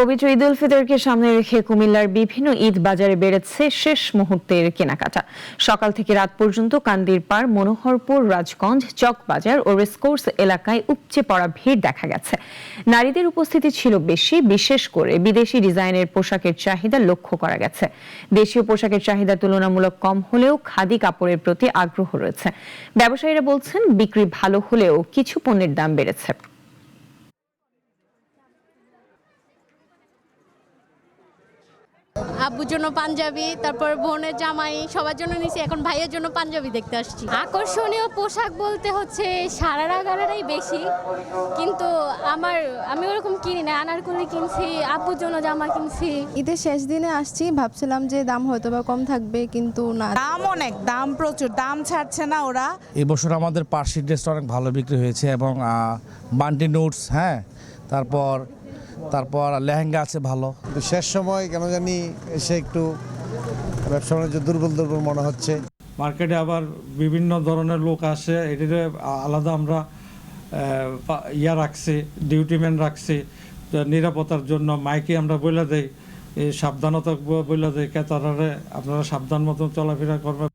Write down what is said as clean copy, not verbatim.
পবিত্র ঈদ উল ফিতরকে সামনে রেখে কুমিল্লার বিভিন্ন ঈদ বাজারে বেড়েছে শেষ মুহূর্তের কেনাকাটা। সকাল থেকে রাত পর্যন্ত কান্দির পাড়, মনোহরপুর, রাজগঞ্জ, চকবাজার ও রেসকোর্স এলাকায় উপচে পড়া ভিড় দেখা গেছে। নারীদের উপস্থিতি ছিল বেশি, বিশেষ করে বিদেশি ডিজাইনের পোশাকের চাহিদা লক্ষ্য করা গেছে। দেশীয় পোশাকের চাহিদা তুলনামূলক কম হলেও খাদি কাপড়ের প্রতি আগ্রহ রয়েছে। ব্যবসায়ীরা বলছেন, বিক্রি ভালো হলেও কিছু পণ্যের দাম বেড়েছে। আব্বুর জন্য পাঞ্জাবি, তারপর বোনের জামাই, সবার জন্য নিছি। এখন ভাইয়ের জন্য পাঞ্জাবি দেখতে আসছি। আকর্ষণীয় পোশাক বলতে হচ্ছে সারারা গারারাই বেশি, কিন্তু আমি ওরকম কিনি না। আনারকলি কিনছি, আব্বুর জন্য জামা কিনছি। ঈদের শেষ দিনে আসছি, ভাবছিলাম যে দাম হয়তো বা কম থাকবে, কিন্তু না, দাম অনেক, দাম প্রচুর, দাম ছাড়ছে না ওরা। এবছর আমাদের পার্সি ড্রেসটা অনেক ভালো বিক্রি হয়েছে এবং বান্টি নোটস, তারপর লেহেঙ্গা আছে ভালো। কিন্তু শেষ সময় কেন জানি এসে একটু ব্যবসা বাণিজ্য দুর্বল মনে হচ্ছে। মার্কেটে আবার বিভিন্ন ধরনের লোক আসে, এটির আলাদা আমরা রাখছি, ডিউটিম্যান রাখছি নিরাপত্তার জন্য। মাইকে আমরা বলে দেই, সাবধানতা বলে দেই, ক্রেতারা আপনারা সাবধান মতন চলাফেরা করবেন।